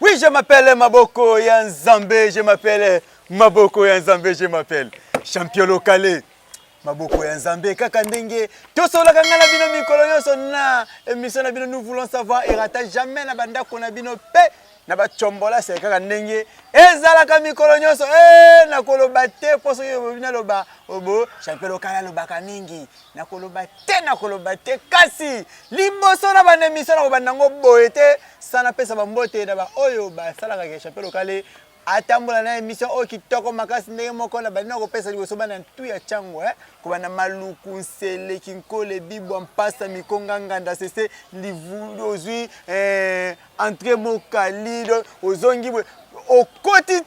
Oui, je m'appelle Maboko Yanzambe, je m'appelle Maboko Yanzambe, je m'appelle champion local. Maboko Yanzambe, kaka ndenge. Tosola kangala bino mikolo nyonso na émission na bino nous voulons savoir et rata jamais na banda kona bino pe na ba chombola c'est kaka ndenge. Ezala ka mikolo nyonso na koloba te poso yo bina loba obo champion local loba ka mingi. Na koloba te kasi liboso na bana émission na banda ngo boyete sana pesa ba mbote na ba oyo ba sala ka champion local. Atambola na émission o kitoko makasi ndenge moko na bana ko pesa liboso bana ntu ya chango kubana maluku nsele kinkole bibo mpasa mikonga nganda sese livulu ozui entre mokalido ozongi okoti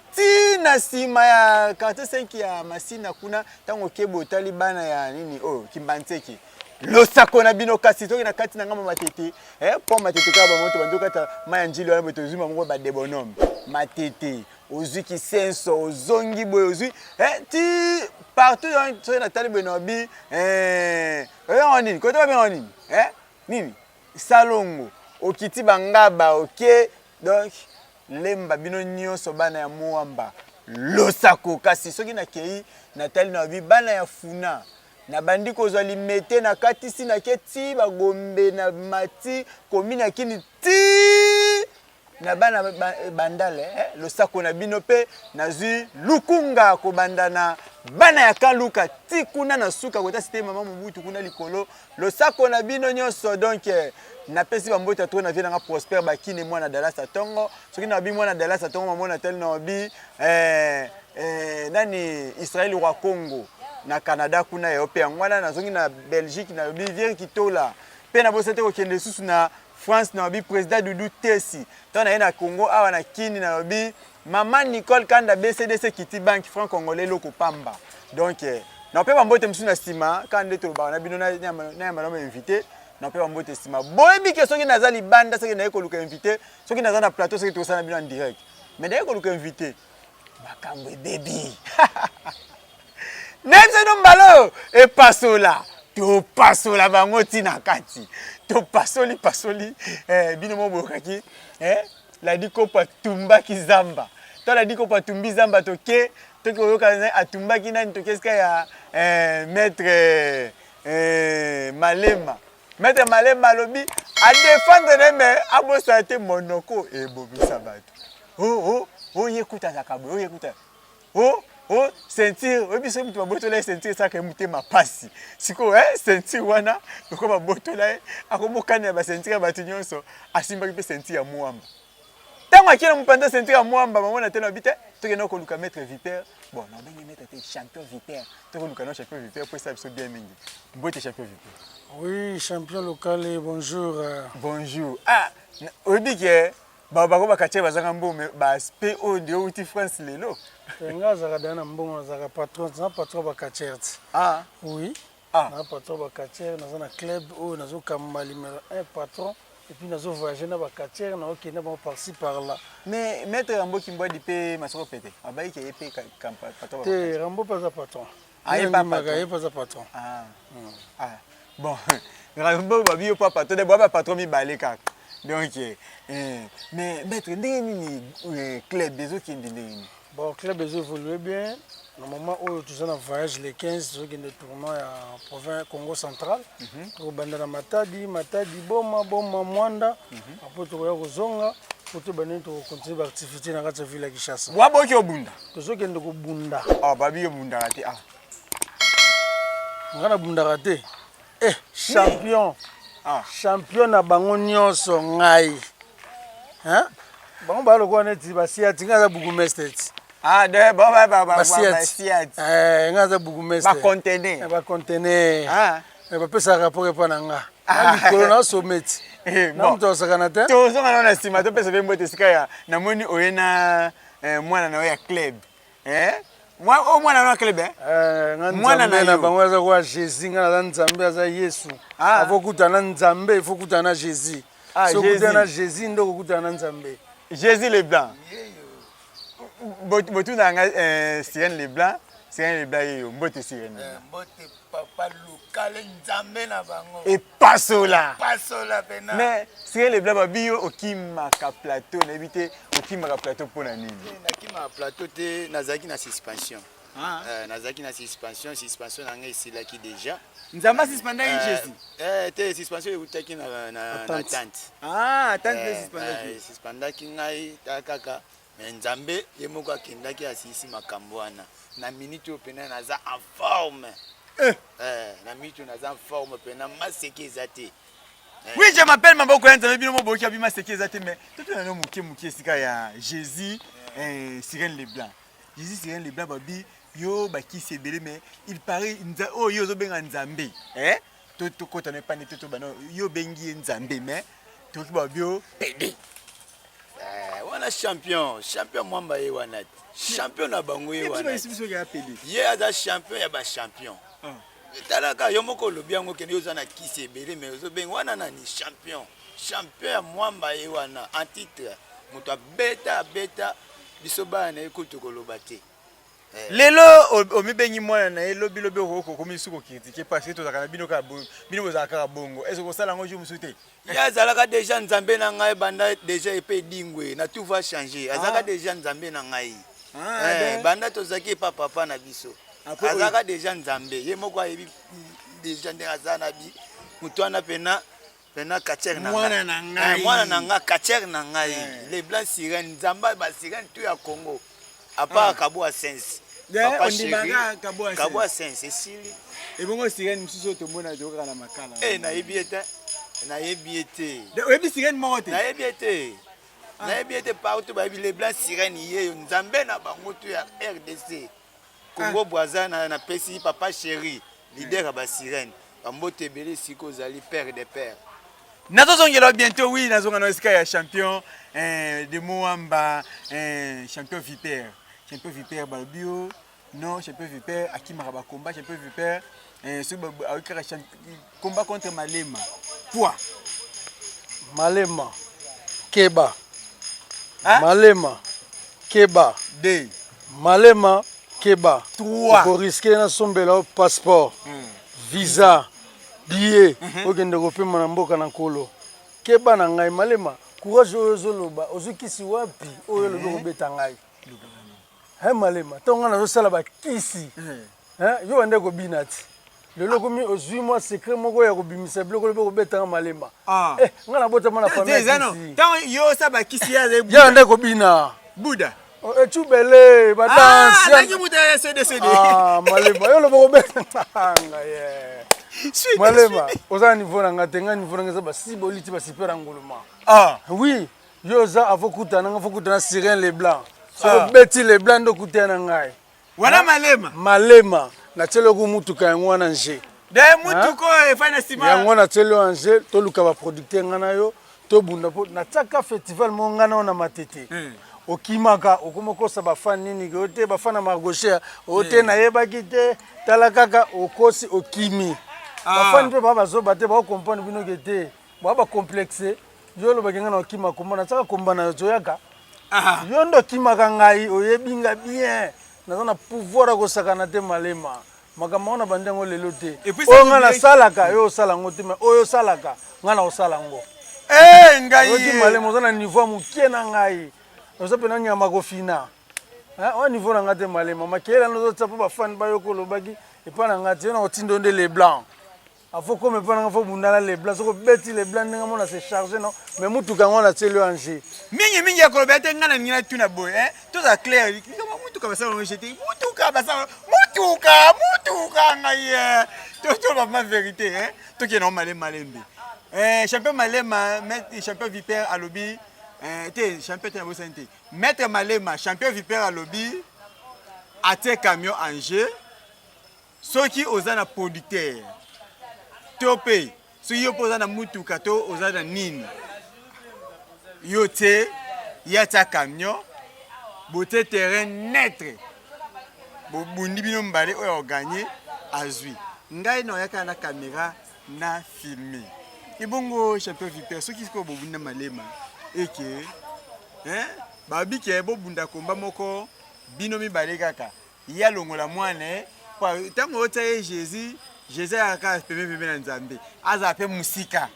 na sima ya 45 ya masina kuna tango kebo tali bana ya nini kimbantseki losako na bino kasi toki na kati na ngama matete po matete ka ba moto bandoka ta mayanjili wana boto zuma mongo ba debonome matete ozui kisenso ozongi boy ozui ti partout dans na tali benobi nini kote ba nini nini salongo okiti bangaba ok donc lemba bino nyonso bana ya muamba losako kasi soki na kei na tali na bi bana ya funa na bandi kozwa limete na katisi na keti bagombe na mati komina kini ti na bana bandale losako na bino pe nazwi lukunga ko bandana bana ya kaluka ti kuna na suka kota site mama mubutu kuna likolo losako na bino nyonso donc na pesi ba mbota to na vie na Prosper bakine mwana Dallas Atongo soki na bi mwana Dallas Atongo mamona tel na bi nani Israel wa Congo na Canada kuna européen ngwana na zongi na Belgique na Bivier Kitola pe na bosete ko kende susu na France na bi président Doudou Tessi to na na Congo awa na kini na bi maman Nicole Kanda BCDC Kiti Bank franc congolais loko pamba donc na pe bambote msu na sima kande to ba na bino na maloma invité na pe bambote sima boyebi ke soki nazali banda soki na ko luka invité soki nazali na plateau soki to sana bino en direct mais na ko luka invité makambo baby Nenze nombalo e pasola to pasola bango tina kati to pasoli bino mobokaki la diko patumba kizamba to la diko patumbi zamba to ke to ko yoka atumba kinani to keska ya maître Malema lobi a défendre mais abosa te monoko e bobisa bato yekuta zakabo yekuta sentir obiso mtu maboto la sentir ça que muté ma pasi siko sentir wana ko maboto la akomokana ba sentir ba tinyonso asimba ki sentir ya muamba tango akina mpanda sentir ya muamba mamona tena bite to kena ko luka maître vipère bon na bengi maître te champion vipère to ko luka no champion vipère pour ça biso bien mingi mbote champion vipère oui champion local bonjour bonjour obike baba ko bakache bazanga mbome ba spe o ndio uti France lelo nga zaka dana mbongo zaka patron na patron bakachert oui na patron bakachert na zona club o nazo kamba numéro 1 patron et puis nazo voyager na bakachert na okenda ba par-ci par là mais maître Rambo Kimbodi pe masoko pete abai ke pe patron te Rambo pas za patron pas za patron bon Rambo babi pas patron de boba patron mi balé kaka donc mais maître ndeni club des autres qui ndeni bon club des évolué bien normalement où tu es en voyage les 15 ceux qui ne tournoi en province Congo central pour bandana matadi boma mwanda après tu vas kozonga pour te baner to continuer activité na kati ville ya Kinshasa wa boki obunda to ceux qui ndeko bunda babi yo bunda rate ngana bunda rate champion champion na bango nyonso ngai bango ba lokwa neti basiati ngaza bugumestet de basiati ngaza bugumestet ba contener ba pesa rapport pa nanga likolo na sommet na mto sakana te to zonga na sima to pesa bembo te sikaya na moni oyena mwana na ya club mwana na club mwana na bango za kwa Jésus ngana za Nzambe za Yesu avokuta na Nzambe ifokuta na Jésus sokuta na Jésus ndo kukuta na Nzambe Jésus le blanc botu na nga Sirène le blanc Sirène Leblanc yo mbote Sirène Leblanc. Mbote papa Lukale Nzambe na bango. Et pasola. Pasola pena. Mais Sirène Leblanc babi yo okimaka plateau na bité okimaka plateau pour na nini. Nakima plateau te nazaki na suspension. Nazaki na suspension nanga esilaki déjà. Nzamba suspendaki Jésus. Te suspension ekutaki na tante. Tante suspendaki. Suspendaki ngai takaka. Mais Nzambe ye moko akendaki asisi makambo wana. Na minute opena naza en forme. Na minute naza en forme pena maseke ezate. Oui, je m'appelle Maboko Nzambe bino moboki abima seke ezate mais tout na no muke sika ya Jésus Sirène Leblanc. Jésus Sirène Leblanc babi yo bakisi ebele mais il paraît oh yo zo benga Nzambe. To kota ne pani to bano yo bengi Nzambe mais to ki babio pede. Wana champion mwamba ye wana. Champion na bango ye wana. Ye aza champion ya ba champion. Talaka yo moko lobi yango ke yo zana kisi ebele mais ozo benga wana na ni champion. Champion ya mwamba ye wana en titre. Moto beta biso bana ekutu koloba te. Lelo omibengi mwana na elobi lobi okoko komisuko critiquer parce que to zakana bino bozaka bongo. Est-ce que ça lango jo musute? Ya zalaka déjà Nzambe na ngai banda déjà epé dingwe na tout va changer. Azaka déjà Nzambe na ngai. Banda to zaki pa papa na biso. Azaka déjà Nzambe. Ye moko ayebi déjà ndenga na bi. Mutwana pena kacher na ngai. Mwana na ngai kacher na ngai. Les blancs Sirène Nzamba ba Sirène tu ya Congo. À part Kabwa Sense. Papa chéri. Kabwa Sense esili. Et bongo Sirène msuso to mona joka na makala. Na yebiete. Na yebiete. Oyebi Sirène mote. Na yebiete. Na yebiete partout ba les blancs Sirène ye Nzambe na bango tu ya RDC. Congo Brazza na pesi papa chéri. Leader ba Sirène. Bambote belé siko zali père des pères. Nazozongela bientôt oui nazonga na sika ya champion de Moamba champion Vipère. Champion Vipère Balbio, non, champion Vipère, Akimara combat, champion Vipère, combat contre Malema. Poids. Malema, Keba. Malema, Keba. 2. Malema, Keba. 3. Pour risquer na sombela passeport, visa, billet, okende kopema na mboka na nkolo. Keba na ngai Malema, courage ozoloba, ozukisi wapi oyo lobo kobeta ngai. Malema, tonga na sala ba kisi. Yo ande ko binati. Lelo komi ozui moi secret moko ya ko bimisa biloko lobo ko betanga Malema. Nga na bota mona famille kisi. Tonga yo sa ba kisi ya ze. Ya ande ko bina. Buda. Etubele ba danse. Naki muta CD. Malema, yo lobo ko betanga ye. Malema, oza niveau na ngatenga niveau na ba siboliti ba super angoloma. Oui, yo za avokuta na Sirène Leblanc. So beti le blando kutena ngai. Wana Malema. Malema na telo ku mutuka yango wana nje. De mutuko efana sima. Yango na telo anje to luka ba producteur ngana yo to bunda po na tsaka festival mo ngana na matete. Okimaka okomoko sa ba fan nini ke ote ba fana margosher ote na yeba kite tala kaka okosi okimi. Ba fan pe ba bazo bate ba comprendre bino kete. Ba complexe yo lo bakenga na okima komona tsaka kombana yo yaka. Yondo kimaka ngai oyebinga bien nazana pouvoir ko sakana te Malema makambo na bandengo lelo te o ngana salaka yo salango te mais oyo salaka ngana osala ngo ngai odi Malema zana niveau mukie na ngai ozo pena nyama ko fina o niveau na ngate Malema makela no tsapo ba fan ba yokolo baki e pa na ngate na otindo nde les blancs afo comme pa na fo bundala les blancs soko beti les blancs nga mona se charger non mais mutuka ngona tselio anje mingi ya kolobete ngana ngina tuna boy tout ça clair mutuka basa ngo jeter mutuka ngai to la vérité to ki non Malembe champion Malema maître champion Vipère à lobby champion te na santé maître Malema champion Vipère à lobby até camion Angers soki ozana producteur topé soki yo poza mutuka to ozana nini yote yata camion bote terrain net bobundi bino mbale oyo gagné azui ngai no yaka na caméra na filmer ibongo champion Vipère soki ko bobunda Malema eke babike bobunda komba moko bino mibale kaka ya longola mwana tango otaye Jésus aka pembe na Nzambe aza pe musika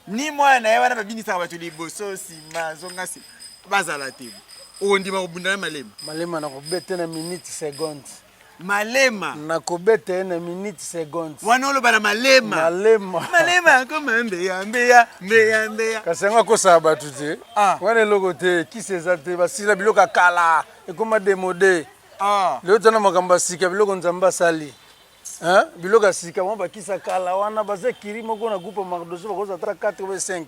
ni mwana ye wana babinisa bato liboso sima zonga si bazala te ondima kobunda malema na kobete na minute seconde malema na kobete na minute seconde wana oloba na malema koma mbeya kasenga kosa bato te wana eloko te kisi eza te basila biloko kala ekoma demode leo tana makambo sika biloko Nzambe asali biloko ya sika mwa bakisa kala wana baza kiri moko na groupe mardoso bakoza 3 4 ou 5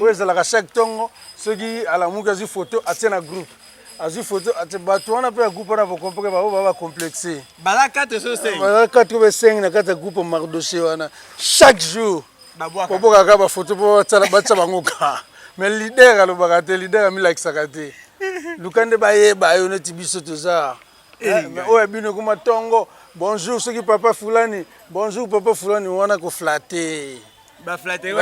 oyo ezalaka chaque tongo soki alamuki azwi photo atie na groupe azwi photo atie bato wana mpe ya groupe wana bakompoke bao baba complexe baza 4 ou 5 baza 4 ou 5 na kati ya groupe mardoso wana chaque jour babokaka baphoto mpo batya bango ka mais lider alobaka te lider amilakisaka te luka nde bayeba yo neti biso toza oyo bino kuma tongo bonjour soki papa fulani bonjour papa fulani wana ko flatter ba flatter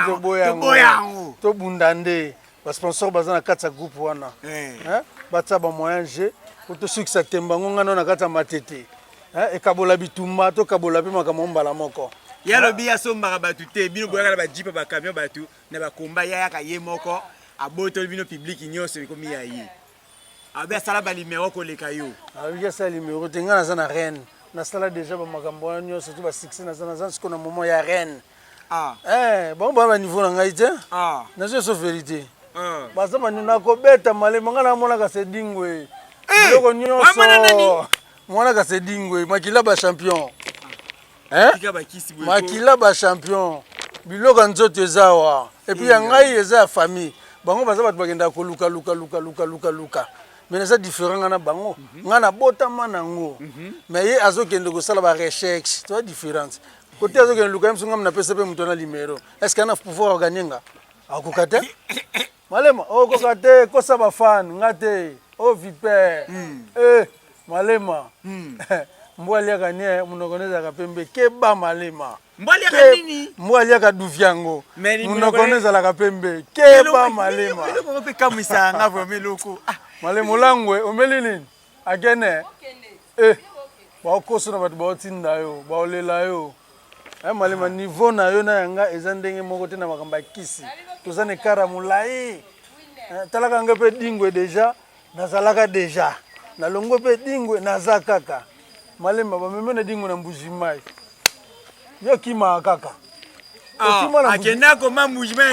to boyango to bundande ba sponsor baza na kati ya groupe wana batsa ba moyen G pour to succès tembango ngana na kati ya matete ekabola bitumba to kabola pe makambo mbala moko ya lobi ya sombaka batu te bino boyaka na ba jipa ba camion batu na ba komba ya ka ye moko aboto bino public nyonso bikomi ya ye abe sala ba numéro ko leka yo abi sala numéro te ngana za na reine na sala déjà ba makambo nyonso to ba succès na za siko na moment ya reine bon ba niveau na ngai te na so vérité baza manu na ko beta malema ngana mona ka se dingwe biloko nyonso mona ka se dingwe makila ba champion makila ba champion biloko nzoto ezawa et puis ya ngai eza famille bango baza bato bakenda ko luka mais eza différent ngana bango ngana botama nango mais ye azokende kosala ba recherche to différence côté azokende luka mso ngam na pesa pe mutona numéro est-ce qu'on a pouvoir gagner nga akokate malema okokate kosa ba fan ngate o viper malema mbwali ya kanye munokoneza kapembe keba malema mbwali ya kanini mbwali ya kaduvyango munokoneza la kapembe keba malema ko pe kamisa nga vreme loko malema langwe omeli nini akene ba koso na bato ba tinda yo ba olela yo malema niveau na yo na yanga eza ndenge moko te na makamba kisi tozane kara mulai talaka nga pe dingwe déjà nazalaka déjà na longo pe dingwe naza kaka malema bameme na dingwe na mbuji mai yo kima kaka akenda koma mbuji mai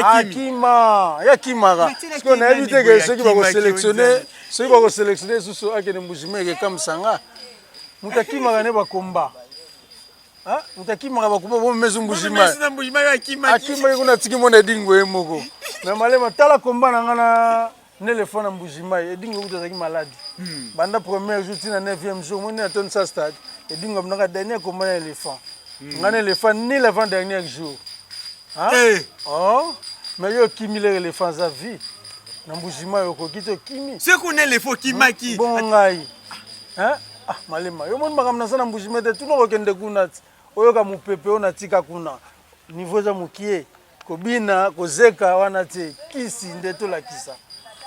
ya kimaka siko na yebi ke soki bako sélectionner susu akende mbuji mai ke kamsanga mutakimaka ne bakomba mutakimaka bakomba bomezu mbuji mai akima kuna tiki mona dingwe moko na malema tala komba na ngana Néléphone en Boujima, et dingo vous malade. Banda premier jour, tina 9e jour, mon est sa stade. Et dingo n'a dernier comme un éléphant. Un éléphant ni l'avant dernier jour. Oh, mais yo kimi l'éléphant à vie. Na Boujima yo kokito kimi. C'est qu'on est l'éléphant qui maki. Bon ngai. Malema. Yo mon makam na sana Boujima de tout no kende kuna. Oyo ka mupepe ona tika kuna. Niveau za mukie. Kobina kozeka wana te kisi ndeto la kisa.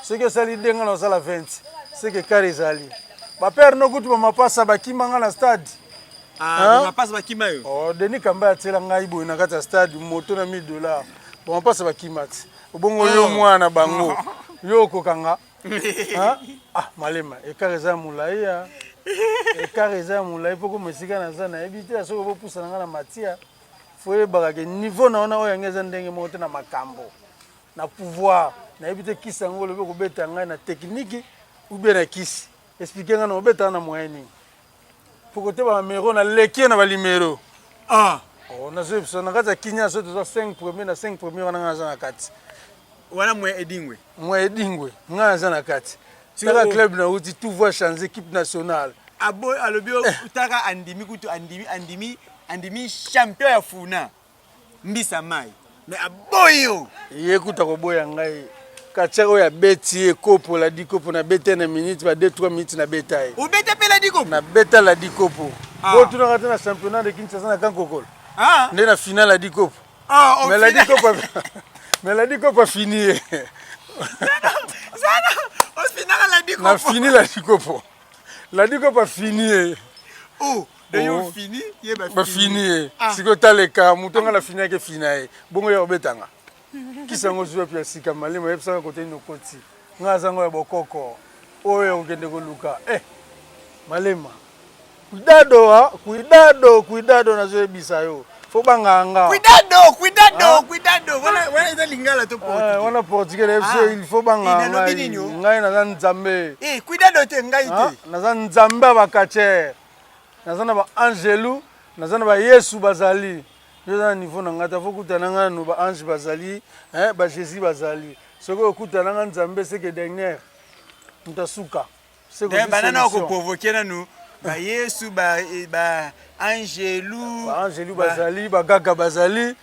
Ce que ça lui donne dans la 20, c'est que Karizali. Ma père no kutu ma passa ba kimanga na stade. Ma passa ba kimayo. Oh, Denis Kamba atela ngai bo na kata stade moto na $1000. Bon passa ba kimati. Obongo yo mwana bango. Yo kokanga. Malema e Kariza mulai ya. E Kariza mulai poko mesika na zana ebite asoko bo pusa na matia. Foye bagage niveau na ona oyangeza ndenge moto na makambo. Na pouvoir na ebite kisa ngolo be ko beta ngai na technique ou bien na kisi expliquer nga no beta na moyeni pour côté ba numéro na leki na ba numéro na zepso na kata kinya so to 5 premier na 5 premier wana nga na kati wana mwe edingwe nga na kati saka club na uti tout voit changer équipe nationale alobio utaka andimi kutu andimi champion ya funa mbisa mai mais aboyo yekuta ko boya ngai katia oya beti e kopo la dikopo na bete na minute ba 2-3 minutes na beta o bete pe la dikopo na beta la dikopo bo tuna kata na championnat de Kinshasa na Kankokol nde na finale la dikopo mais la dikopo fini sana o finale la dikopo na fini la dikopo La dit que pas fini. Oh, d'ailleurs fini, il ba fini. Siko taleka mutonga la fini ke finaye. Bongo ya obetanga. Kisango zuwa pia sika malimo yepsa côté no koti. Ngaza ngo ya bokoko. Oyo ngende ko luka. Malema. Cuidado na zo bisa yo. Fo banganga. Cuidado. Wana eza lingala to portugais. Wana portugais il faut banganga. Ngai na nzambe. Cuidado te ngai te. Na nzambe bakache. Nazana ba Angelu, nazana ba Yesu bazali. Yoza niveau na ngata fo kutana nga no ba ange bazali, ba Jésus bazali. Soko kutana nga nzambe c'est que dernière. Mutasuka. C'est que banana ko provoquer na nous. Ba Yesu ba Angelu. Ba Angelu bazali, ba Gaga bazali.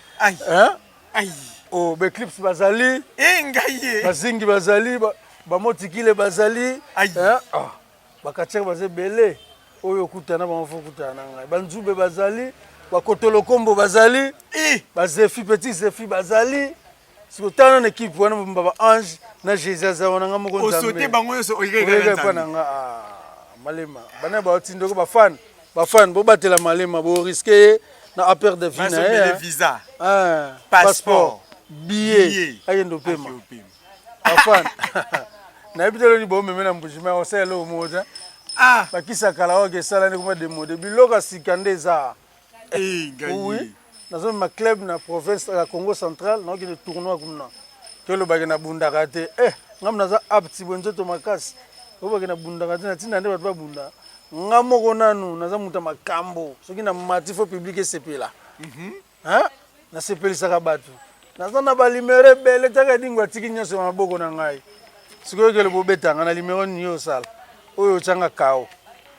Aïe. Oh, ba Eclipse bazali. Ngaye. Ba Zingi bazali, ba Motikile bazali. Ba Kacher bazali belé. Oyo kutana ba mfo kutana ngai banzube bazali bakotolo kombo bazali ba Zefi petit Zefi bazali sikotana na équipe wana ba ange na Jesus wana ngamo ko nzambe osote bango yoso oyega pana nga malema bana ba otindo ko ba fan bo batela malema bo risquer na appel de vie na visa passeport billet ayendo pema afan na ebitelo ni bo memena mbujima oselo moja bakisa kala oge sala ni kuma demo de biloka sikandeza oui nazo ma club na province la Congo central na oge tournoi kumna kelo bagena bunda kate ngam naza apti bonzo to makasi obagena bunda kate na tinda nde bat ba bunda ngamoko nanu naza muta makambo soki na matifo public sepela na sepelisa ka batu naza na balimere bele taka dingwa tiki nyoso maboko na ngai sikoyo kele bobetanga na limero niyo sala oyo changa kao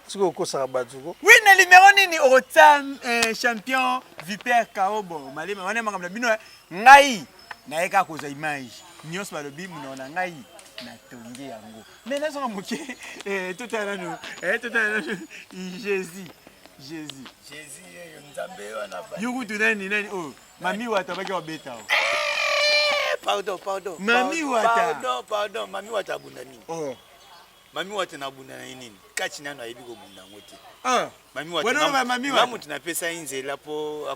siko kosa batuko oui na numéro nini otan champion Viper Kaobo malema wana makamla bino ngai na eka koza image nyos balobi munona ngai na tonge yango mais na songa moke totala no Jésus yo nzambe wana ba yuku tunani nani oh mami wata baki obeta pardon mami wata pardon mami wata bunani mami wata na bunda nini kachi nano ayibi ko bunda ngote mami wata mamu tunapesa inzela po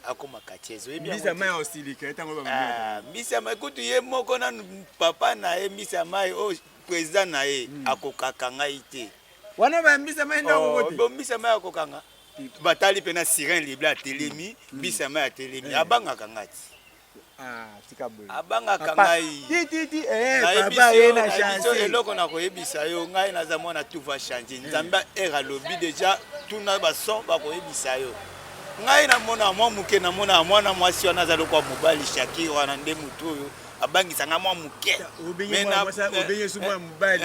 akoma kachezo ebi mbisa mai osilika etango ba mami wata mbisa mai kutu ye moko na papa na ye mbisa mai o president na ye akokaka ngai te wana ba mbisa mai ndako kote bo mbisa mai akokanga batali pena siren libla telemi mbisa mai telemi abanga kangati abanga kangai ti papa ye na chance eloko na koyebisa yo ngai naza mwana tout va changer nzambe era lobi déjà tuna ba son ba koyebisa yo ngai na mona mwa muke na mona mwana mwasi wana za lokwa mobali Shakira wana nde mutu oyo abangisa nga mwa muke obenye suma mobali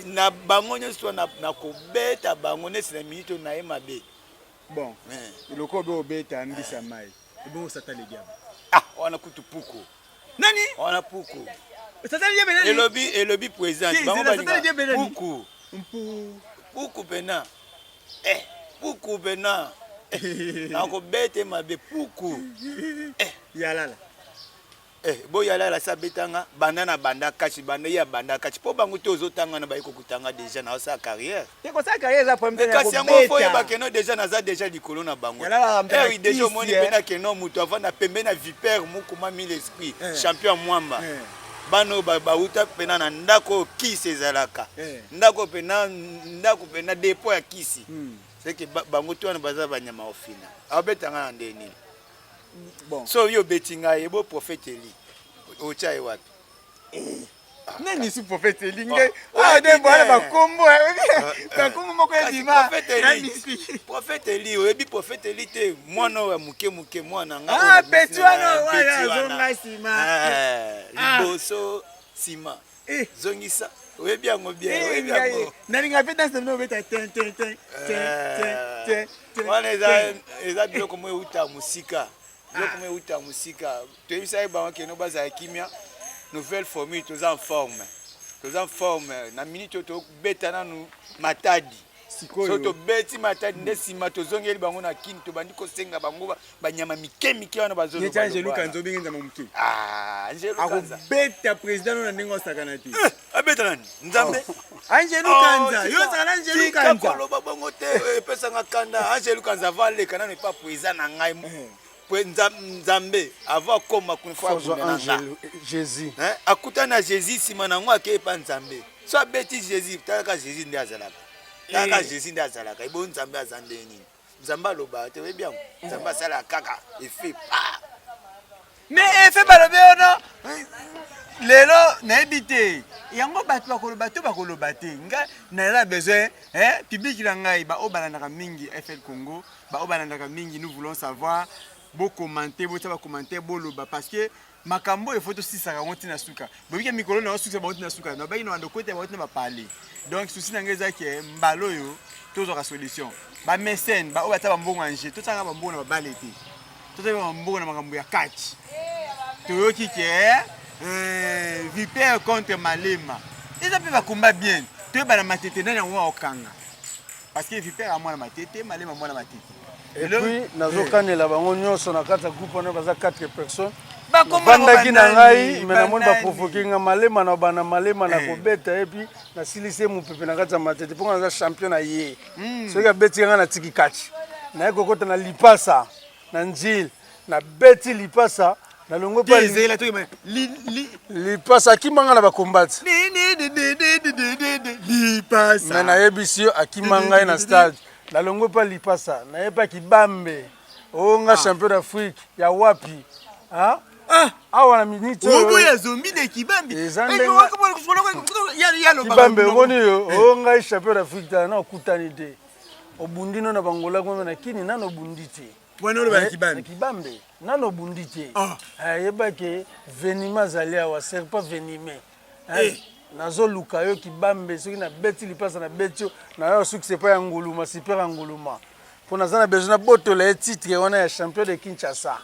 na bango nyonso na kobeta bango nesi na minute na ye mabe bon eloko be obeta mbisa mai ebongo satale diable wana kutu puko nani wana puko satale diable nani elobi president bango balinga puku pena puku pena na kobete mabe puku yalala bo yalala sa betanga banda na banda kachi banda ya banda kachi po bango to ozotanga na bayiko kutanga déjà na sa carrière te ko sa carrière za problème na kasi yango fo yeba keno déjà naza déjà likolo na bango oui déjà moni pena keno mutu avant na pembe na Viper mukuma mille esprit champion mwamba bano bauta pena na ndako kisi ezalaka ndako pena dépôt ya kisi c'est que bango to na baza banyama ofina abetanga na ndeni bon so yo betinga yebo prophète Eli ocha wapi nani si prophète Eli nge de bwana bakombo bakombo moko edima prophète Eli oyebi prophète Eli te mwana wa muke mwana nga betuano wala zonga sima liboso sima zongisa oyebi yango bien oyebi yango nani nga peta semno beta ten wana eza biloko mo euta musika tu sais ba que no baza kimia nouvelle formule tous en forme na minute to beta na nu matadi so tobeti matadi nde nsima tozongeli bango na kini tobandi kosenga bango banyama mike wana bazoloba Angelo Kanza obenge nzama moke Angelo Kanza akobeta président na ndenge osakana te abeta nani nzambe Angelo Kanza yo osakana Angelo Kanza koloba bango te epesanga kanda Angelo Kanza avaleka nano epa président na ngai nzambe avant koma kunfa Jésus akutana na Jésus nsima nango akeyepa nzambe so abeti Jésus talaka Jésus nde azalaka talaka Jésus nde azalaka ebo nzambe aza nde nini nzambe aloba te oyebi yango nzambe asalaka kaka efe mais efe balobi ono lelo nayebi te yango bato bakoloba te nga nayela besoin public na ngai baoyo balandaka mingi FL Congo baoyo balandaka mingi nous voulons savoir bokomante botia bakomante boloba parce que makambo il faut tosisaka yango ntina suka bobike mikolo na osukisa bango ntina suka nabaki na bandeko te bango ntina bapale donc susi na ngai ezaki mbala oyo tozwaka solution bamécène baoyo batia bambongo anje totiaka bambongo na babale te totiaka bambongo na makambo ya kati toyoki ke Vipère contre Malema eza mpe bakomba bien toyebana matete nani yango okanga parce que Vipère amwana matete Malema amwana matete et puis nazokanela bango nyonso na kati ya groupe wana baza 4 personnes bakomba bandaki na ngai me namoni baprovoke nga Malema na bana Malema na kobeta et puis nasilisi mopepe na kati ya matete mpo naza champion na ye soki abeti nga na tiki kati naye kokota na lipasa na njile na beti lipasa na longo pa lipasa akimanga na bakombati lipasa me nayebisi yo akima ngai na stade na longo pa lipasa nayepa kibambe onga champion d'Afrique ya wapi awa na minute oyo zombi de kibambe kibambe ngoni yo onga champion d'Afrique na okutani te obundi no na bangola ngome na kini nano obundi te wana lo ba kibambe kibambe nano bundi te yeba ke venima zali awa serpent venimé nazo luka yo kibambe soki na beti lipasa na betio na yo soki c'est pas nguluma super nguluma pona zana besoin na botola et titre wana ya champion de Kinshasa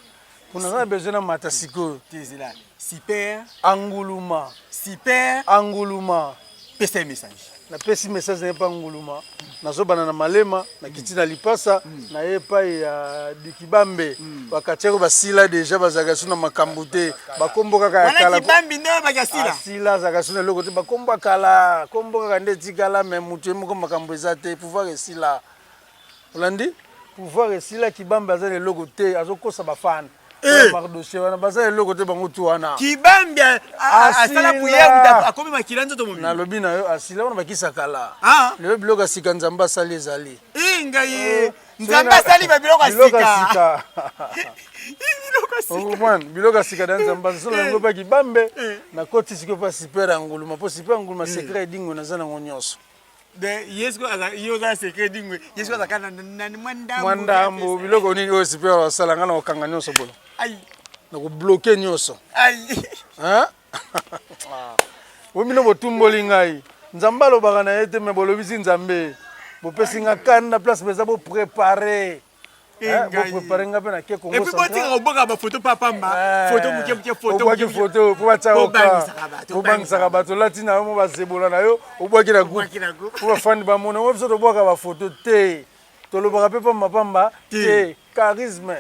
pona zana besoin na matasiko tezela super anguluma super anguluma pesa message na pesi message na yepa nguluma nazobana na Malema na kitina lipasa na yepa ya dikibambe bakatiako basila deja bazaka na makambo te bakomboka ka kala kibambi nde bakasila sila zaka suna loko te bakomboka kala komboka nde tikala mais mutu moko makambo ezate pouvoir esila olandi pouvoir esila kibambe azale loko te azokosa bafana mardoché wana baza eloko te bango tu wana kibambi asala puya akomi makila nzoto momi nalobi na yo asila wana bakisa kala lelo biloko ya sika nzambe asali ezali ngai nzambe asali babiloko ya sika biloko ya sika da nzambe asala yango pa kibambe nakoti sikoyo pa super ya nguluma mpo super ya nguluma sekret edingo naza nango nyonso mwandambo biloko nini oyo super wasala nga na kokanga nyonso bolo na kobloke nyonso omino botumboli ngai nzambe alobaka na ye te me bolobisi nzambe bopesi nga kanda place meza boprépare boprépare nga mpe na ke Congo centralobwaki foto po batyaoka obangisaka bato olati na yo mo bazebola na yo obwaki na groupe po bafandi bamona o biso tobwaka bafoto te tolobaka mpe pambapamba te charisme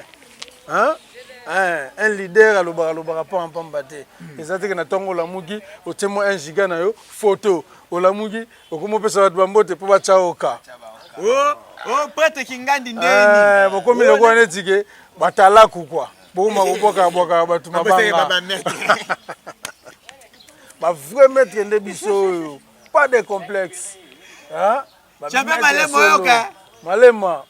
un leader alobaka pambapamba te eza teke na ntongo olamuki otie mo 1 giga na yo foto olamuki okomopesa bato bambote mpo batyaoka prêtre kingandi ndeni bokomi lokola neti ke batalaku kwa bokoma kobwaka bato mabanga bavrai maître nde biso oyo pas de complexe champion Malema oyoka Malema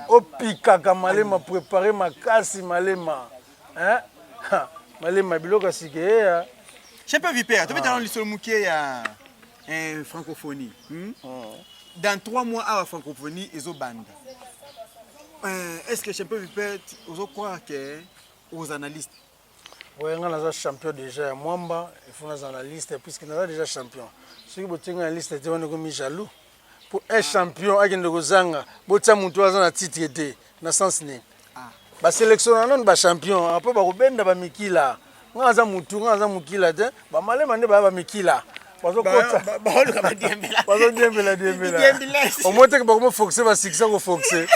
opikaka Malema préparer makasi Malema Malema biloko ya sika eya champion Vipère tobetana lisolo mokie ya francophonie dans 3 mois à la francophonie ils ont bande. Est-ce que champion Vipère vous croire que aux analystes oui on a champion déjà mwamba il faut les analystes puisque on a déjà champion ceux qui botinga la liste te wana komi jaloux pour un champion akende kozanga botia mutu aza na titre te na sens ni ba sélectionner non ba champion après ba kobenda ba mikila ngaza mutu ngaza mukila te ba Malema nde ba mikila bazokota baoluka badiembela bazodiembela omoteke bakoma foxe basuccès kofoxe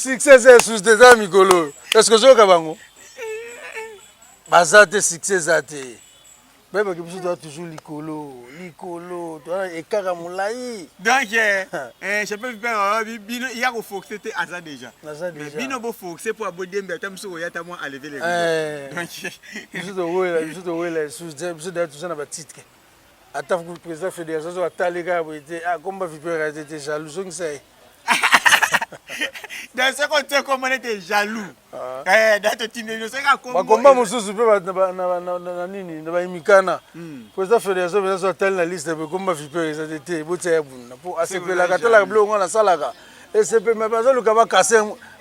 succès eza esusu te eza mikolo estce ozoyoka bango baza te succès eza te bayebaki biso toza toujours likolo toza ekaka molai donc champion vipere bino ya kofoxe te aza déjà bino bofoxe mpo abodiembe ata mosu koya ata mwa aleve le biso towela esusu te biso daya toza na batitre ata président fédération so atali kaka boye te komba vipere ate te jaloux songisa ye dans ce côté comme on était jaloux dato tindeli seka bakomba mosusu mpe na nini na baimikana président fédération mpenza so atali na liste bekomba vipere eza te te botia ya bunda mpo asepelaka atalaka biloko ngo nasalaka esepe me bazoluka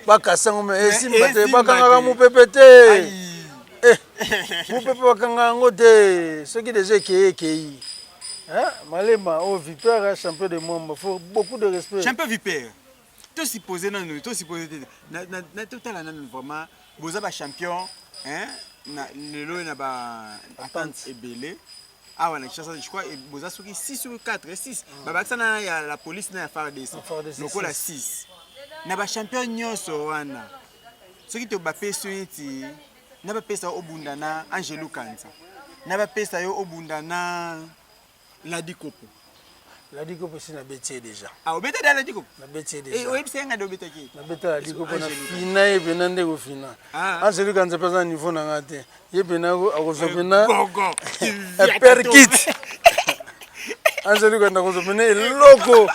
bakasango me esimba te bakangaka mopepe te mopepe bakanga yango te soki deja ekei malema oyo vipere champion de mwamba faut beaucoup de respect champion vipere to supposé nanu to supposé na total nanu vraiment boza ba champion na lelo na ba attente ebele awa na chassa je crois boza soki 6 ou 4 6 ba bakana ya la police na ya FARDC lokola 6 na ba champion nyonso wana soki to ba peso eti na ba pesa obunda na Angelo Kanza na ba pesa yo obunda na Ladi Kopo si na betie déjà. Ah, obeta dans Ladi Kopo. Na betie déjà. Et oyebi senga do beta ki. Na beta Ladi Kopo na fina e benande ko fina. Angelo Kanza pesa niveau na ngate. Ye benako akozopena. Gogo. Perkit. Angelo Kanza akozopena eloko.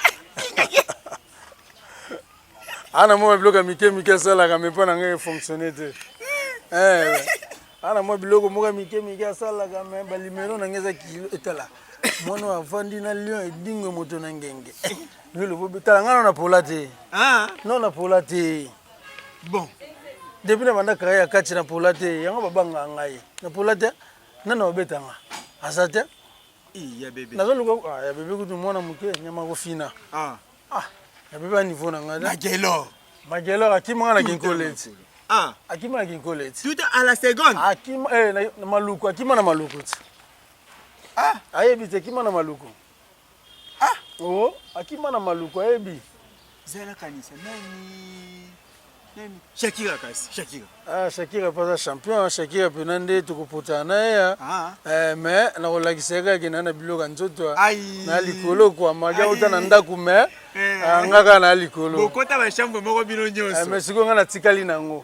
Ana mo bloka mike sala ka me pa na ngai fonctionner te. Ana mo biloko mo ka mike sala ka me ba limero na ngeza kilo etala. Mwana avandi na lion edingo moto na ngenge. Lelo bobetala ngana na pola te. Non na pola te. Bon. Depuis na banda kaya kati na pola te, yango babanga ngai. Na pola te nana obetanga. Asate? Ya bébé. Na zoluka ya bébé kutu mwana muke nyama ko fina. Ya bébé niveau na ngada. Magelo akima na kinkoleti. Akima na kinkoleti. Tout à la seconde. Akima na maluku, akima na maluku. Ayebi te akima na maluku. Oh, akima na maluku ayebi. Zela kanisa nani Shakira kasi, Shakira. Shakira pas champion, Shakira penande tukupota na ya. Mais na kolakiseka ke na biloka nzoto na likolo kwa maga uta na ndaku me ngaka na likolo. Bokota ba chambre moko bino nyonso. Mais siko nga na tikali nango.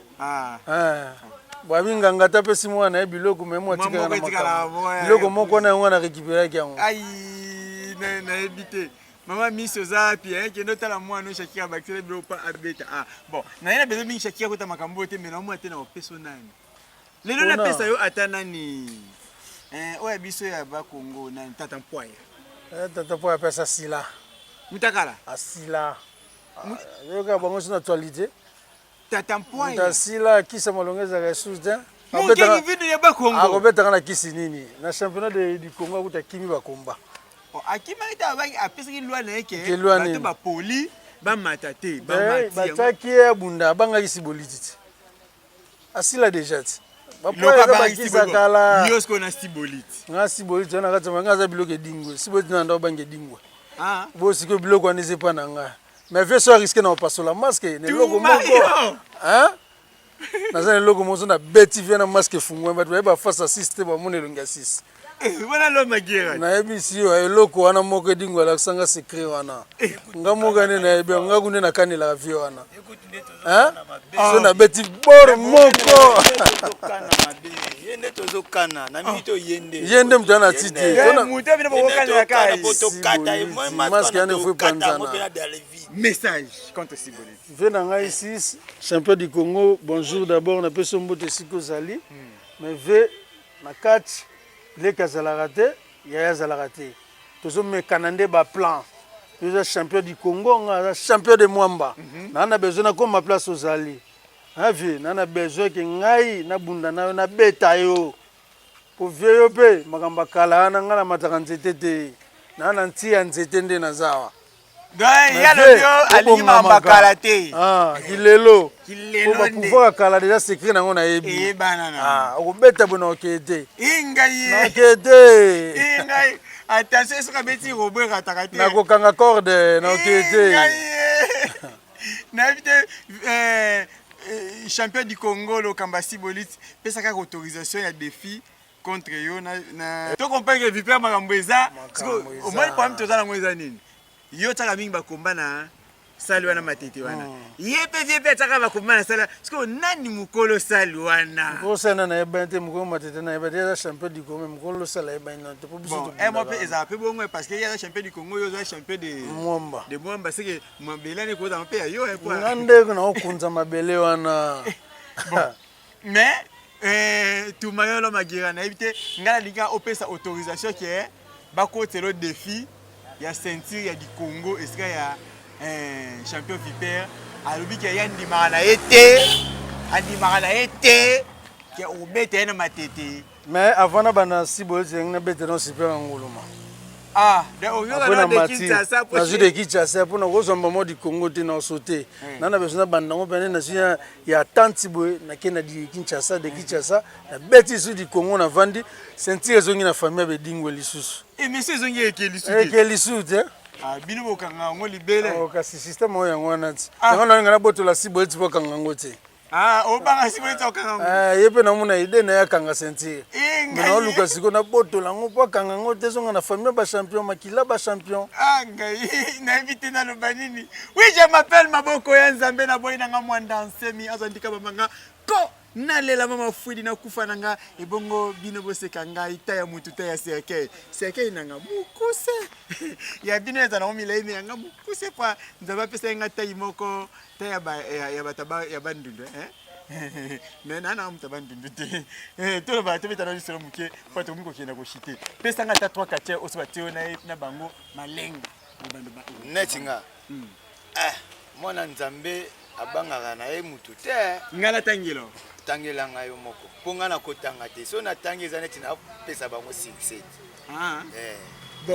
Babinga ngata pesi mwana na biloko me mo tikala na makamo. Biloko moko na ngo na récupérer yango. Na éviter. Maman miso zapi kendo tala mwana Shakira bakile bilopa abeta. Bon, na yena bezo mingi Shakira kota makambo te mais na mo atena o peso nani. Lelo na pesa yo atana ni oya biso ya ba Congo na tata Mpoya. Tata Mpoya pesa sila. Mutakala. Asila. Yo ka bango sina actualité. Tata Mpoya. Mutasila kisa malongeza ka suda. Mukeki vidi ya ba Congo. Akobeta kana kisi nini? Na championnat du Congo akuta kimi bakomba. Akima ita ba apesaki lwa na yeke bato ba poli ba matate ba mati bataki ya bunda banga kisiboliti asila déjà ti bapoa ba kisa kala yosko na siboliti nga siboliti na kata manga za biloko dingwe siboliti na ndo bange dingwe bo siko biloko aneze pa na nga mais veut so risquer na pasola masque ne logo moko na logo mozo na beti vient na masque fungwa ba face à système ba monelo nga 6 Voilà l'homme magira. Na ebisi yo eloko wana moko dingwa la sanga secret wana. Nga moga ne na ebe nga kunde na kanela ka vie wana. So na beti bor moko. Yende tozokana na mito yende. Yende mtana titi. Muta bina bokana kai. Masque ane fwe panzana. Message contre Sibolite. Vena nga ici champion du Congo. Bonjour d'abord na peso mbote siko zali. Mais ve na catch les Kazalaraté, Yaya Zalaraté. Tous mes Canadiens ba plan. Nous sommes champions du Congo, on a champion de Mwamba. On a besoin de comme ma place aux alliés. On a besoin que ngai na bunda na beta yo. Pour vieux pe, magamba kala na ngala matakanzete te. Na ntia nzete nde na zawa. Ya le bio alima makalate. Kilelo. Pour pouvoir kala déjà secret na ngona yebi. Banana. Obeta bona okete. Ingai. Nakete. Ingai. attention soka beti robot rataka te na kokanga corde na okete na vite champion du Congo le Kambasi Bolit pesa ka autorisation ya défi contre yo na to comprendre que Viper makambo eza au moins pour même tozala ngweza nini yo taka mingi bakomba na sali wana matete wana yepe viepe taka bakomba na sali parce que nani mukolo sali wana ko sana na ebante mukolo matete na ebante ya champion du Congo mukolo sala ebante na to biso bon moi pe eza pe bongo parce que ya champion du Congo yo za champion de Mwamba c'est que mabelane ko za pe yo pour ngande ko na okunza mabele wana bon mais tumayolo magira na éviter ngala linga opesa autorisation que bakote le défi ya ceinture ya du Congo est-ce qu'il y a champion Viper alobi ke ya ndimaka na ete ke obete na matete mais avant na bana sibo na bete no super ngoloma de oyo na Kinshasa pour na Kinshasa pour na kozomba mo du Congo te na sauter na besoin banda ngo pene na sia ya tantibo na kena di Kinshasa de Kinshasa na beti su du Congo na vandi sentir zongi na famille be dingwe lisusu monsieur zongi lisusu te bino bokanga ngo libele kasi système oyo yango wana ti yango na ngana botola sibo eti bokanga ngo te obanga sibo eti okanga ngo yepe na muna ide na ya kanga sentir na oluka siko na botola ngo bokanga ngo te zonga na famille ba champion makila ba champion ngai na invité na lobanini oui je m'appelle Maboko ya Nzambe na boy na nga mwanda nsemi azandika bamanga ko nalela mama fuidi na kufa nanga ebongo bino boseka ngai ta ya mutu ta ya serkei nanga mukuse ya bino eza na omila ine nanga mukuse pa nzaba pesa nga ta imoko ta ya bataba ya bandundu mais nana mtabandundu te to ba te betana lisolo muke pa to miko kenda ko shite pesa nga ta 3 4 oso bateo na bango malenga bandu ba netinga mwana Nzambe abangaka na ye mutu te ngala tangelo tangela ngayo moko ponga na kotanga te so na tangi za neti na pesa bango 6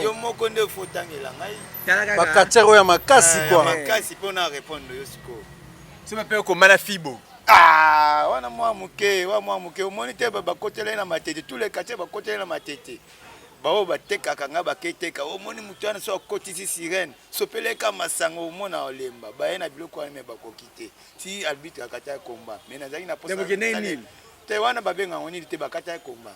yo moko nde fo tangela ngai bakatero ya makasi kwa makasi pona répondre yo siko sima pe ko mala fibo wana mwa muke omoni te bakotela na matete tous les quartiers bakotela na matete bao batekaka nga baketeka omoni mutu wana so akotisi sirène sopeleka masango omona olemba baye na biloko wana me bakoki te ti arbitre akata ya komba me nazalaki na posa te wana babenga ngoni te bakata ya komba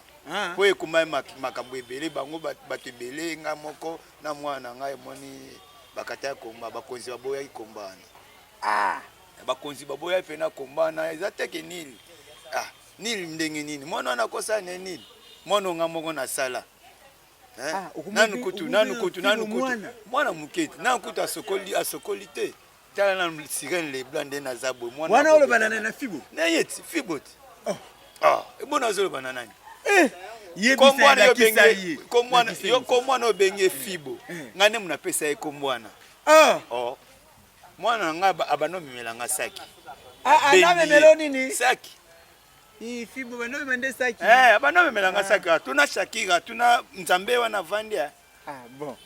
po ekomba makambo ebele bango bato ebele nga moko na mwana ngai emoni bakata ya komba bakonzi baboyaki komba wana bakonzi baboyaki mpe na komba wana eza teke nini nini ndenge nini mwana wana akosa ne nini mwana nga moko na sala nanu kutu mwana muketi nanu kutu asokoli te tala na sirène le blanc de na zabwe mwana wana olo banana na fibo na yeti fibo te ebona azolo banana ni komwana obenge fibo ngane muna pesa ye komwana mwana nga abanomimela nga saki anamemelo nini saki fibo bano mende saki bano memelanga saki tuna Shakira tuna Nzambe wana vandia bon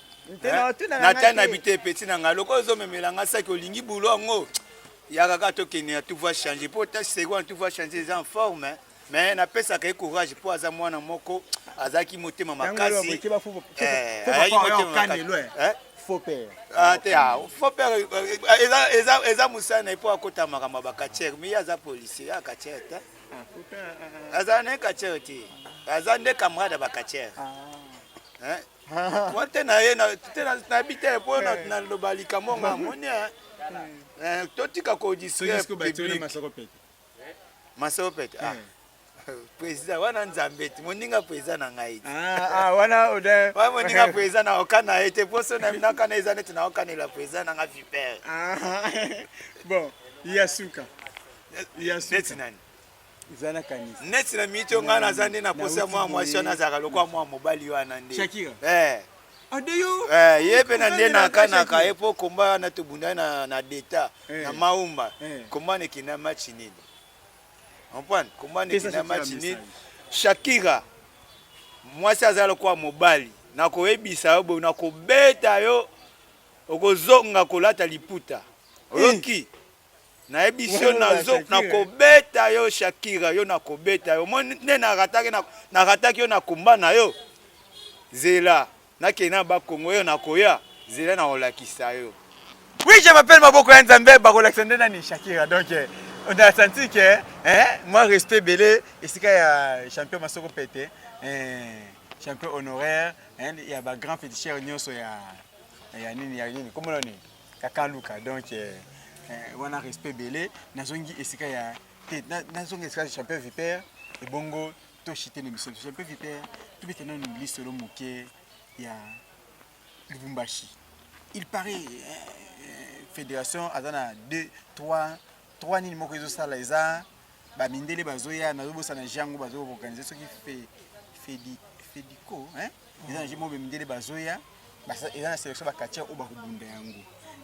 na tana bité petit na ngalo ko zo memelanga saki olingi bulongo ya kaka to kenya tout va changer pour ta seconde tout va changer en forme mais na pesa ka courage pour aza mwana moko azaki motema makasi faux père faux père eza musana pour akota makamba bakatier mais aza policier akatier ta azane kachere ti azande camarade bakachere wante na ye na bite po na lobalika monga moni totika ko distraire public masopete président wana Nzambe ti moninga président na ngai wana ode wa moninga président na okana ete poso na minaka na ezane tina okana la président na Viper bon yasuka nani zana kanisa neti na mito ngana zande na posa mwa mwasho na zaka lokwa mwa mobali wana nde Shakira adeyo yebe na nde na kana ka epo komba na tubunda na deta na maumba komba ne kina match nini on komba ne kina match nini Shakira mwasi azalo kwa mobali na koyebisa obo na kobeta yo okozonga kolata liputa oyoki na ebisio na kobeta yo Shakira yo na kobeta yo ne na rataki yo na komba na yo zela nakena ba Congo yo nakoya zela na olakisa yo. Oui, je m'appelle Maboko ya Nzambe, Bakolakisende na ni Shakira. Donc on a senti que moi respect belé et c'est qu'il champion Masoko Pété, champion honoraire, il y a ba grand féticheur nyonso ya nini comment on est Kakaluka. Donc on a respect belé nazongi et c'est qu'il nazongi c'est champion vipère et bongo to chité ne mission champion vipère tout est dans une liste solo moké il y a Lubumbashi. Il paraît fédération azana 2 3 nini moko ezo sala eza ba mindele bazoya na zobosa na jango bazo organiser ce qui fait fédico eza na jimo be mindele bazoya basa eza na sélection ba katia o ba kubunda yango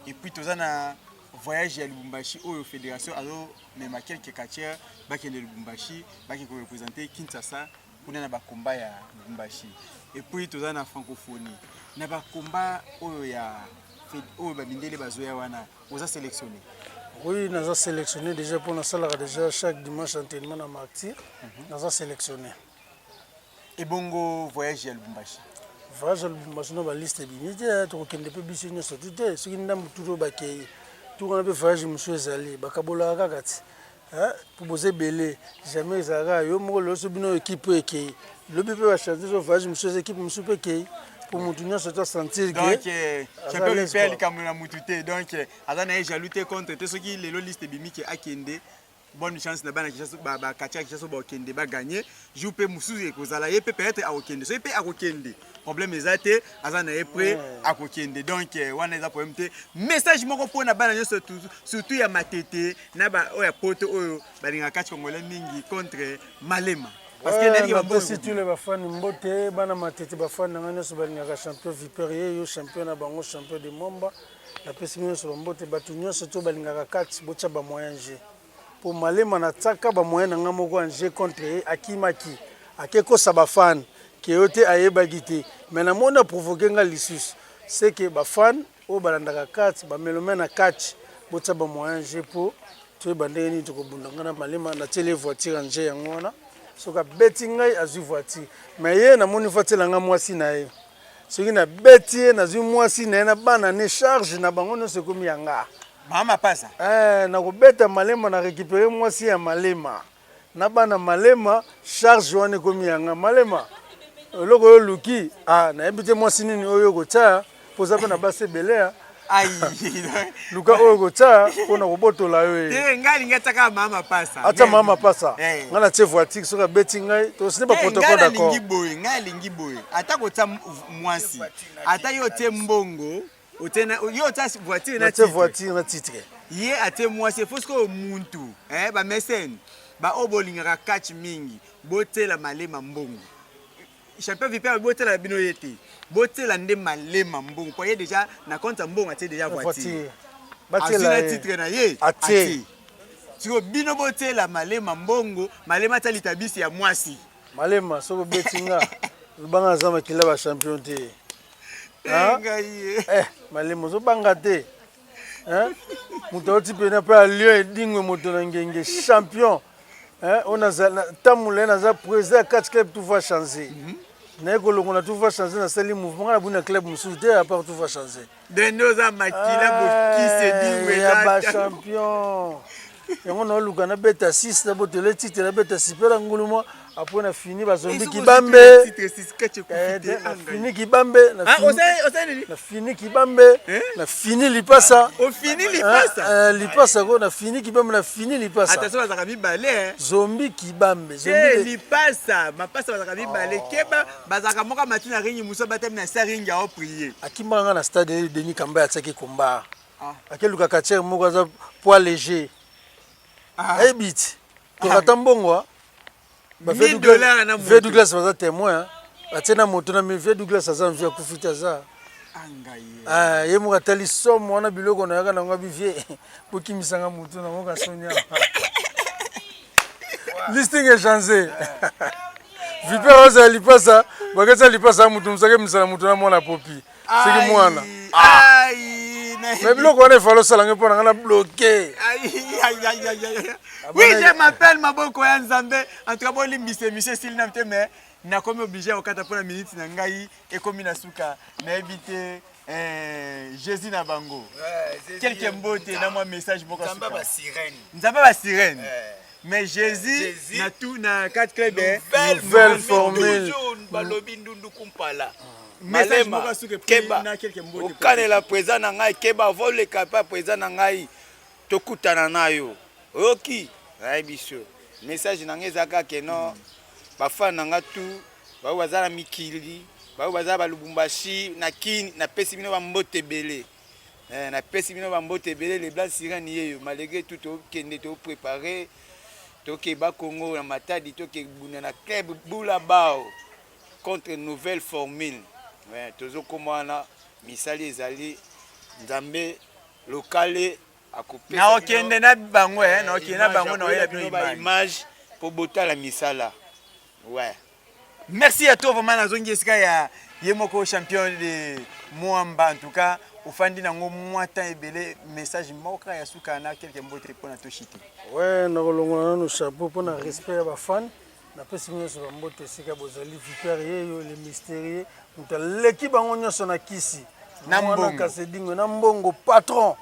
et puis tozana voyage ya Lubumbashi oyo fédération azo mema quelques katia ba kende Lubumbashi ba ki ko représenter Kinshasa kuna na ba combat ya Lubumbashi et puis tozana francophonie na ba combat oyo ya oh bah mindele bazoya wana oza sélectionné. Oui, nous avons sélectionné déjà pour la salle déjà chaque dimanche entraînement à Martyr. Nous avons sélectionné. Et bongo voyage à Lubumbashi. Voyage à Lubumbashi na ba liste binite to kende pe biso nyoso tute soki ndambu tuto bakei. Tout on a fait voyage monsieur ezali bakabola kakati. Pour poser belé jamais ezara yo moko lo so bino équipe ekei. Le bébé va changer so voyage monsieur équipe monsieur ekei. Pour monter se doit sentir donc champion vipère kamuna mutute donc azana jaloute contre te soki lelo liste bimiki akende bonne chance na bana kichaso ba katia kichaso ba okende ba gagner jou pe musuzu ekozala ye pe peut-être akokende so pe akokende problème ezate azana ye prêt akokende donc wana eza problème te message moko po na bana nyoso surtout ya matete na ba oya poto oyo balinga kati congolais mingi contre Malema. Parce que si tu les bafans mbote bana matete bafan ngana so balinga champion vipère yo champion na bango champion de Momba la pessimio so mbote batu nyonso to balinga kati bocha ba moyen jeu pour Malema na tsaka ba moyen nga moko en jeu contre akimaki akeko sa bafan ke yote ayeba gite mais na mona provoquer nga lisus c'est que bafan o balandaka kati ba melomena na kati bocha ba moyen jeu pour to bandeni to ko bundanga na Malema na tele voiture en jeu ngona soka beti ngai azwi voiture mais ye na moni voiture nga mwasi na ye soki na beti na zwi mwasi na ye na bana ne charge na bango no se komi yanga mama pasa na ko beta Malema na récupérer mwasi ya Malema na bana Malema charge wane komi yanga Malema loko yo luki na ebite mwasi nini oyo ko tia poza pe na base belea aïe luka oyo ko tia pona ko botola yo te ngali ngataka mama pasa ata mama pasa ngana tie voiture soka beti ngai to ce n'est pas protocole d'accord ngai lingi boy ata ko tia mwasi ata yo tie mbongo otena yo tia voiture na titre ye ate mwasi fosko muntu ba mesen ba obolinga catch mingi botela Malema mbongo champion vipère botela bino yete botela nde Malema mbongo kwa ye déjà na compte mbongo atie déjà voiture batela titre na ye atie tiko bino botela Malema mbongo Malema tali tabisi ya mwasi Malema soko betinga banga zama kila ba champion te Malema zo banga te muto tipena pa lieu edingwe moto na ngenge champion on a tamule na za président 4 club tout va changer na ekolongo na tout va changer na sali mouvement na buna club musude à part tout va changer de nos amakila bokise dingwe ya ba champion yango na luka na beta 6 na botele titre na beta super nguluma après na fini ba zombi kibambe fini kibambe na fini kibambe na fini lipasa lipasa ko na fini kibambe na fini lipasa attention bazaka mibale zombi kibambe zombi lipasa mapasa bazaka mibale keba bazaka moka matina ringi muso batem na saringi a prier akimanga na stade Denis Kamba ya tsaki komba akeluka katiere moko za poids léger ebit to katambongo $1000 na moto Douglas va témoin atena moto na Vie Douglas aza via kufita za angaye ye mo katali somo wana biloko na yaka na ngabi vie bokimisanga moto na ngoka sonya listing est changé vipère oza lipasa baketsa lipasa moto musake misala moto na mwana popi siki mwana mais biloko wana ifalo salange pona ngana bloqué oui je m'appelle Maboko ya Nzambe en tout cas bon limbise monsieur Silna mais na komi obligé okata pona minute na ngai ekomi na suka na ebité Jésus na bango quelques mbote na moi message moko suka nzamba ba sirène mais Jésus na tout na 4 club nouvelle formule balobi ndundu kumpala message moko suka keba na quelques mbote okanela président na ngai keba voleka pa président na ngai tokutana nayo oki ay biso message na ngai zaka keno bafana na nga tu ba bazala mikili ba bazala ba Lubumbashi na kini na pesi bino ba mbote belé na pesi bino ba mbote belé les blancs sirènes yeyo malgré tout kende to préparer to ke ba Congo na Matadi to ke buna na club bula bao contre nouvelle formule tozo komana misali ezali nzambe lokale akopesa na okende na bango na okende na bango na oyela bino image pour botter la misala. Ouais. Merci à toi vraiment Nazongi esika ya yemoko champion de Mwamba en tout cas ofandi nango mwata ebele message moka ya suka na quelques mbote pona to shiti. Ouais, na kolongola no chapeau pona respect ya ba fan. Na pesi nyonso ba mbote esika bozali vipère yeyo le mystérieux mutaleki bango nyonso na kisi. Na mbongo kasedingo na mbongo patron.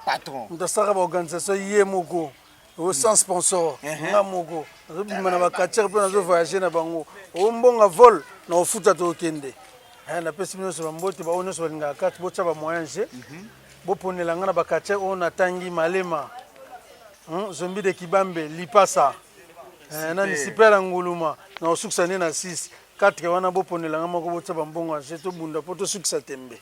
Mutasaka ba organisation yemoko. Au sans sponsor nga moko azobima na bakatiere mpe nazo voyager na bango ombonga vol na ofuta to okende na pesi nyonso bambote bao nyonso balingaka kati botya bamoyen je boponela nga na bakatiere oyo natangi malema zombi de kibambe lipasa nani sipela nguluma na osukisa nde na 6 4 wana boponela nga moko botya bambongo je tobunda mpo tosukisa tembe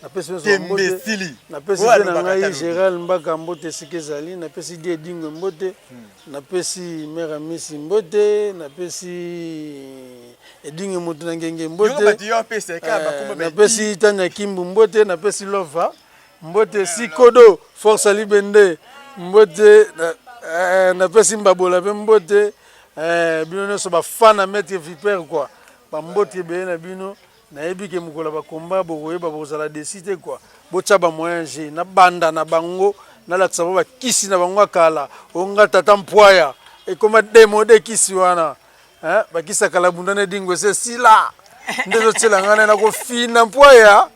na pesi tembe stili na pesi na ngai Gérald Mbaka mbote sikezali na pesi die dingo mbote na pesi mère Misi mbote na pesi edingo moto na ngenge mbote na pesi Tanya Kimbu mbote na pesi Lova mbote Sikodo Force Libende mbote na pesi Mbabola pe mbote bino nyonso bafana Maître Vipère quoi ba mbote be na bino na yebi ke mukola ba komba bokoyeba bozala décider quoi botya ba moyen G na banda na bango na lakisa ba kisi na bango kala onga tata mpwaya e koma demo de kisi wana ba kisa kala bundane dingwe se sila ndezo tsela ngana na ko fina mpwaya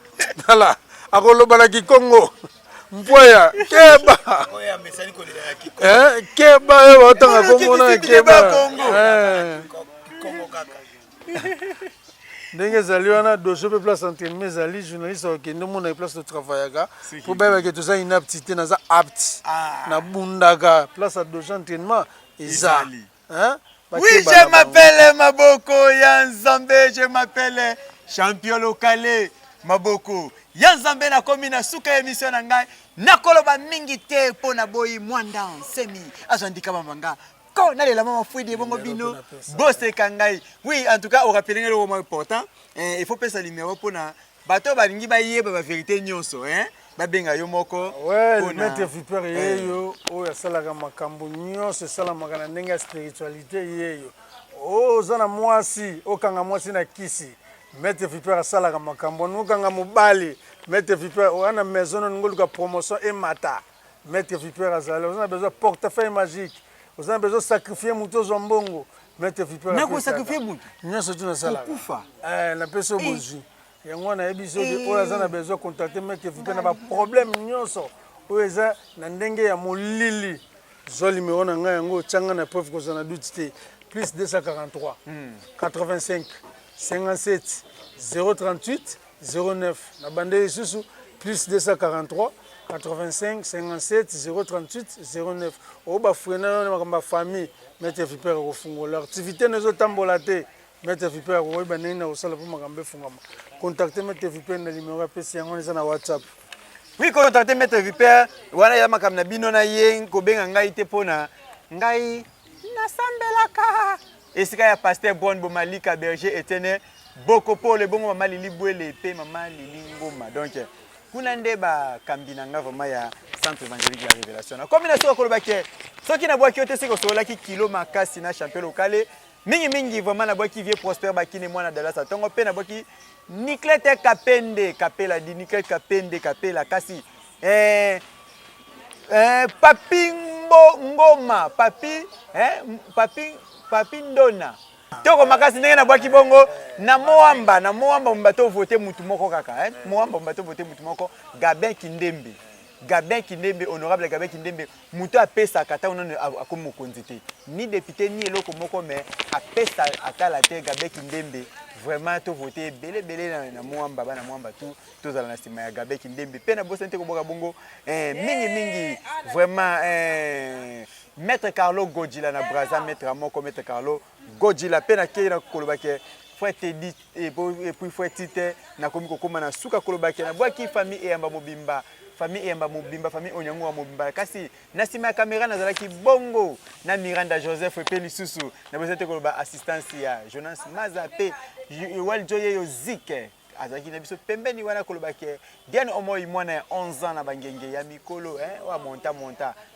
nala akoloba na Kikongo mpwaya keba oya mesani ko na Kikongo keba e watanga Kongo na keba Kongo kaka ndenge zali wana dossier pe place entraînement zali journaliste okende mona place de travail ka pour ba ke to za inaptité na za apte na bundaka place de dossier entraînement ezali oui je m'appelle Maboko ya Nzambe je m'appelle champion local Maboko ya Nzambe na komi na suka émission na ngai nakoloba mingi te pona boyi mwanda semi azandika mambanga quand on a les mamans fouillent des bons bino, bossé kangai. Oui, en tout cas, on rappelle le moment important. Il faut passer le numéro pour na. Bateau balingi ba yé ba vérité nyonso, hein. Ba benga yo moko. Ouais, le maître Vipère yeyo, o ya sala ka makambo nyonso sala makana ndenga spiritualité yeyo. O zana mwasi, o kanga mwasi na kisi. Maître Vipère sala ka makambo no kanga mobali. Maître Vipère o ana maison ngolu ka promotion et mata. Maître Vipère azala, on a besoin portefeuille magique. Vous avez besoin de sacrifier Mouto Zombongo. Mettez Vipère. N'a pas sacrifié Mouto. Nous sommes tous dans la salle. La personne bougie. Et on a besoin de contacter Mettez Vipère. On a un problème. Nous sommes Nandenge ya molili. Zoli me on a un changa na preuve qu'on a douté. Plus 243 85 57 038 09. La bande sous plus 243 85 57 038 09. Au bas frena ma famille Maître Vipère au fungo l'activité nous tambola te Maître Vipère au banena au sala pour makambe fungama. Contactez Maître Vipère na numéro PC yango na WhatsApp. Oui, contactez Maître Vipère wana ya makam na bino na ye ko benga ngai te pona ngai na sambelaka esika ya pasteur Bon Bomalika berger éternel boko pour le bon mama lili bwele pe mama lili ngoma donc kuna ndeba kambina nga vraiment ya centre évangélique la révélation comme na soko kolobake soki na bwaki ote seko solaki kilo makasi na champion local mingi vraiment na bwaki vie Prosper bakine mwana Dallas atongo pe na bwaki Niklete Kapende kapela di Niklete Kapende kapela kasi papi ngoma papi papi ndona Toko makasi ndenge na bwaki bongo na Moamba mbato voter mutu moko kaka Moamba mbato voter mutu moko Gabin Kindembe honorable Gabin Kindembe mutu apesa kata onone akomo mokonzi te ni député ni eloko moko mais apesa atala te Gabin Kindembe vraiment to voter belé na Moamba bana Moamba tout zala na sima ya Gabin Kindembe pe na bosante ko boka bongo mingi vraiment Maître Carlo Godjila na Braza Maître Maître Carlo Godjila pe na kei na kolobake frère Teddy et puis frère Tite na komi kokoma na suka kolobake na bwaki famille eyamba mobimba famille Onyango wa mobimba kasi na sima ya caméra na zalaki bongo na Miranda Joseph pe lisusu na bosate koloba assistance ya Jonas Maza pe wal joye yo zike azaki na biso pembeni wana kolobake Diane Omoi mwana ya 11 ans na bangenge ya mikolo wa monta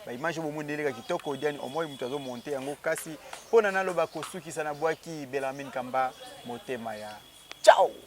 ba image bo mundeleka kitoko Diane Omoi mutu azo monter yango kasi pona naloba kosuki sana bwaki Belamine Kamba motema ya ciao.